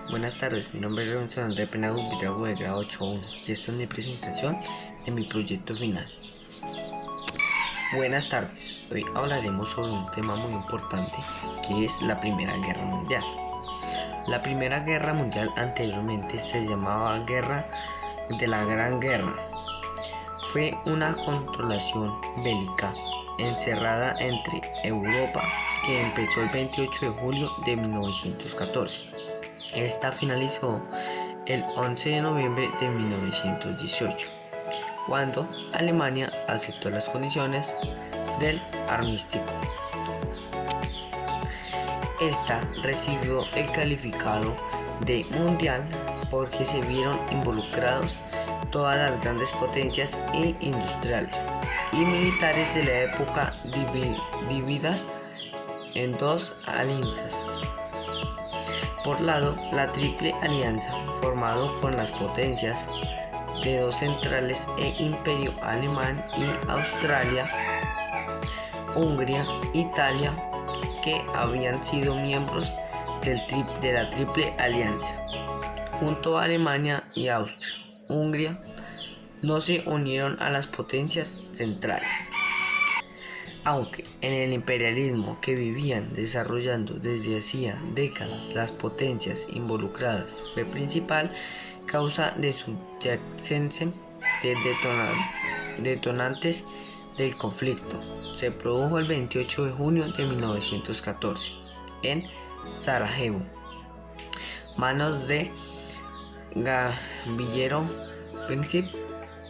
Buenas tardes, mi nombre es Robinson André Penagos Vidrago de grado 8.1 y esta es mi presentación de mi proyecto final. Buenas tardes, hoy hablaremos sobre un tema muy importante que es la Primera Guerra Mundial. La Primera Guerra Mundial anteriormente se llamaba Guerra de la Gran Guerra. Fue una controlación bélica encerrada entre Europa que empezó el 28 de julio de 1914. Esta finalizó el 11 de noviembre de 1918, cuando Alemania aceptó las condiciones del armisticio. Esta recibió el calificado de mundial porque se vieron involucrados todas las grandes potencias industriales y militares de la época divididas en dos alianzas. Por lado, la Triple Alianza, formado con las potencias de dos centrales e Imperio Alemán y Australia, Hungría, Italia, que habían sido miembros de la Triple Alianza. Junto a Alemania y Austria, Hungría no se unieron a las potencias centrales. Aunque en el imperialismo que vivían desarrollando desde hacía décadas las potencias involucradas fue principal causa de subyacencia de detonantes del conflicto, se produjo el 28 de junio de 1914 en Sarajevo, manos de Gavrilo Princip,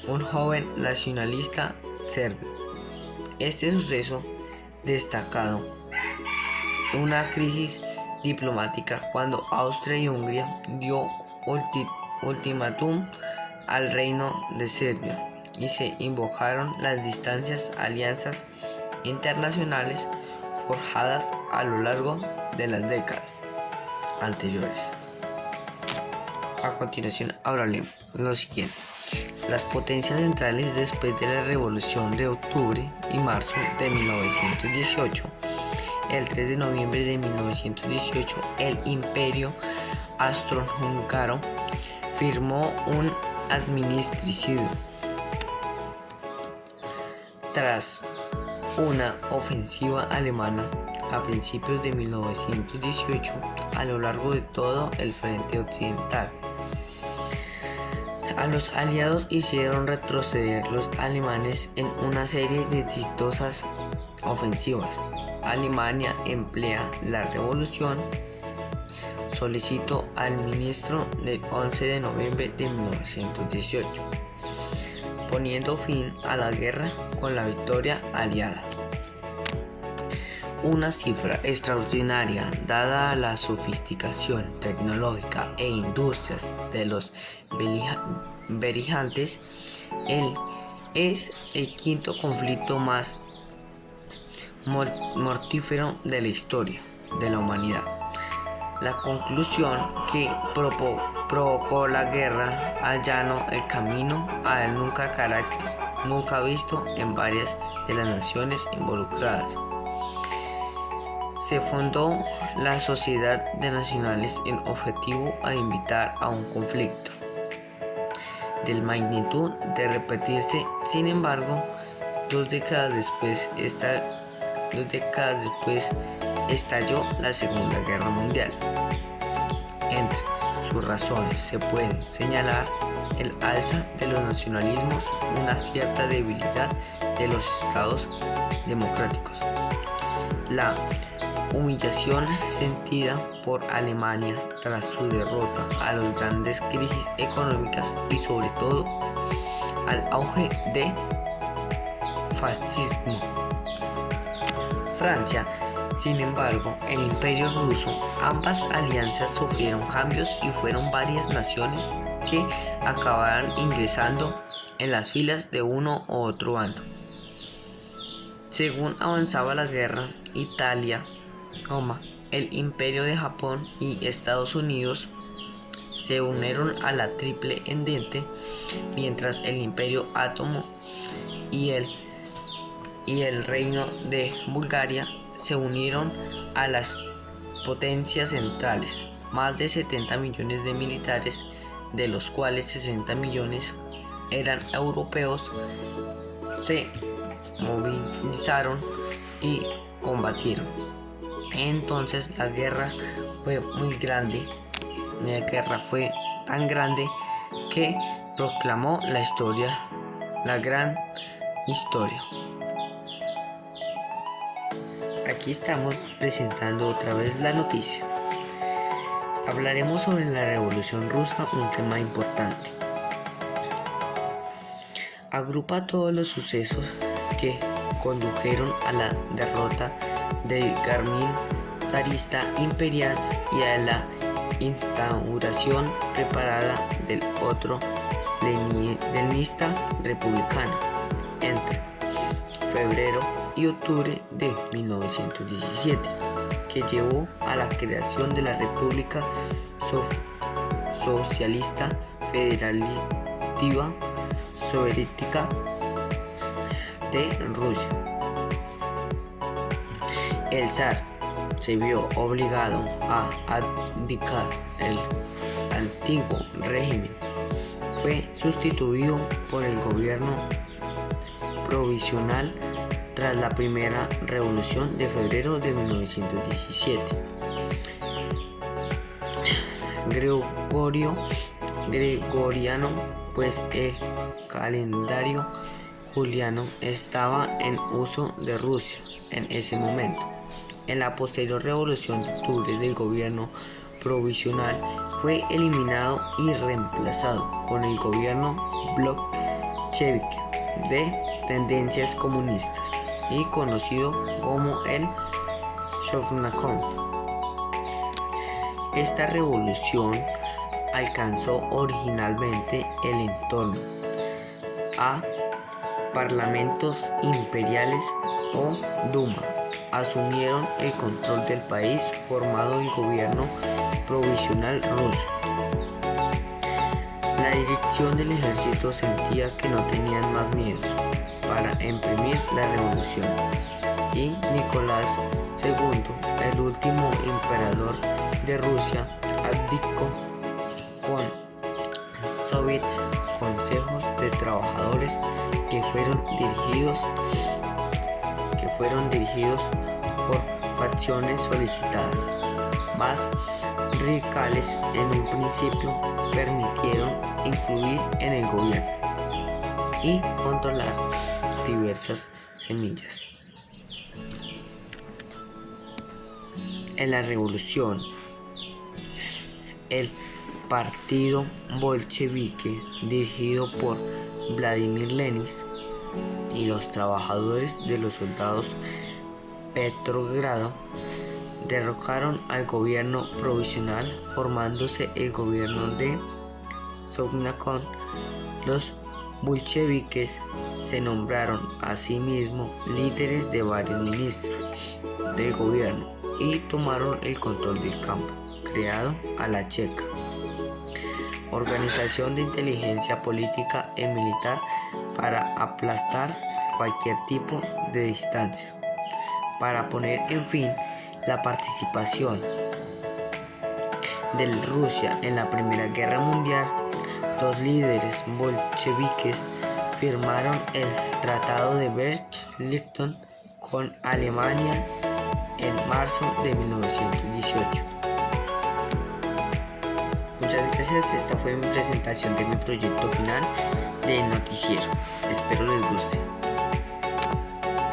un joven nacionalista serbio. Este suceso destacado una crisis diplomática cuando Austria y Hungría dio ultimátum al reino de Serbia y se invocaron las distintas alianzas internacionales forjadas a lo largo de las décadas anteriores. A continuación hablaremos de lo siguiente. Las potencias centrales después de la Revolución de Octubre y Marzo de 1918. El 3 de noviembre de 1918, el Imperio Austrohúngaro firmó un armisticio. Tras una ofensiva alemana a principios de 1918 a lo largo de todo el frente occidental, a los aliados hicieron retroceder los alemanes en una serie de exitosas ofensivas. Alemania emplea la revolución, solicitó al ministro del 11 de noviembre de 1918, poniendo fin a la guerra con la victoria aliada. Una cifra extraordinaria dada la sofisticación tecnológica e industrias de los beligerantes, es el quinto conflicto más mortífero de la historia de la humanidad. La conclusión que provocó la guerra allanó el camino al nunca visto en varias de las naciones involucradas. Se fundó la Sociedad de Naciones en objetivo a invitar a un conflicto de magnitud de repetirse. Sin embargo, dos décadas después estalló la Segunda Guerra Mundial. Entre sus razones se puede señalar el alza de los nacionalismos, una cierta debilidad de los estados democráticos, la humillación sentida por Alemania tras su derrota a las grandes crisis económicas y sobre todo al auge del fascismo. Francia, sin embargo, el Imperio ruso, ambas alianzas sufrieron cambios y fueron varias naciones que acabaron ingresando en las filas de uno u otro bando. Según avanzaba la guerra, Italia, el Imperio de Japón y Estados Unidos se unieron a la Triple Entente, mientras el Imperio Otomano y el Reino de Bulgaria se unieron a las potencias centrales. más de 70 millones de militares, de los cuales 60 millones eran europeos, se movilizaron y combatieron. Entonces la guerra fue muy grande. La guerra fue tan grande que proclamó la historia, la gran historia. Aquí estamos presentando otra vez la noticia. Hablaremos sobre la Revolución Rusa, un tema importante. Agrupa todos los sucesos que condujeron a la derrota del régimen zarista imperial y a la instauración preparada del otro leninista republicano entre febrero y octubre de 1917, que llevó a la creación de la República Socialista Federativa Soviética de Rusia. El zar se vio obligado a abdicar. El antiguo régimen fue sustituido por el gobierno provisional tras la primera revolución de febrero de 1917. Gregoriano, pues el calendario juliano estaba en uso de Rusia en ese momento. En la posterior revolución de octubre del gobierno provisional fue eliminado y reemplazado con el gobierno bolchevique de tendencias comunistas y conocido como el Sovnarkom. Esta revolución alcanzó originalmente el entorno a parlamentos imperiales o Duma. Asumieron el control del país formado el gobierno provisional ruso. La dirección del ejército sentía que no tenían más miedos para imprimir la revolución, y Nicolás II, el último emperador de Rusia, abdicó con soviets, consejos de trabajadores que fueron dirigidos por facciones solicitadas más radicales en un principio permitieron influir en el gobierno y controlar diversas semillas. En la revolución, el partido bolchevique, dirigido por Vladimir Lenin, y los trabajadores de los soldados Petrogrado derrocaron al gobierno provisional, formándose el gobierno de Sovnarkom. Los bolcheviques se nombraron a sí mismos líderes de varios ministros del gobierno y tomaron el control del campo, creado a la Checa, organización de inteligencia política y militar, para aplastar cualquier tipo de distancia. Para poner en fin la participación de Rusia en la Primera Guerra Mundial, los líderes bolcheviques firmaron el Tratado de Brest-Litovsk con Alemania en marzo de 1918. Muchas gracias, esta fue mi presentación de mi proyecto final del noticiero. Espero les guste.